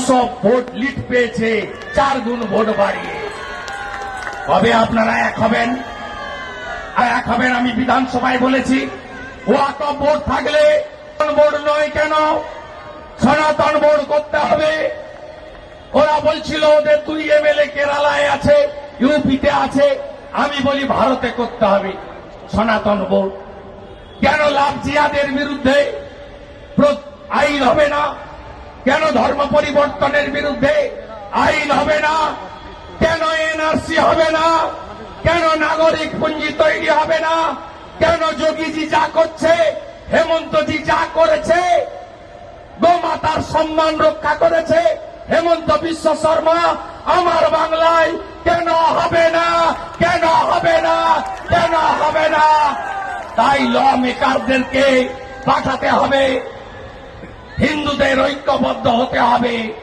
সব vote lead পেয়েছে 4 গুণ ভোট বাড়িয়ে। কবে আপনারা এক হবেন? আর এক হবেন আমি বিধানসভায় বলেছি, ওয়াকফ বোর্ড থাকলে বোর্ড নয় কেন সনাতন বোর্ড করতে হবে। ওরা বলছিল ওদের 2 এমএলএ কেরালায় আছে, ইউপিতে আছে। আমি বলি ভারতে করতে হবে সনাতন বোর্ড। কেন লাভ জিহাদের বিরুদ্ধে আইন হবে না? কেন ধর্ম পরিবর্তনের বিরুদ্ধে আইন হবে না? কেন এনআরসি হবে না? কেন নাগরিক পুঞ্জি তৈরি হবে না? কেন যোগীজি যা করছে, হেমন্তজি যা করেছে, গোমাতার সম্মান রক্ষা করেছে হেমন্ত বিশ্ব শর্মা, আমার বাংলায় কেন হবে না? কেন হবে না? কেন হবে না? তাই ল মেকারদেরকে পাঠাতে হবে, হিন্দুদের ঐক্যবদ্ধ হতে হবে।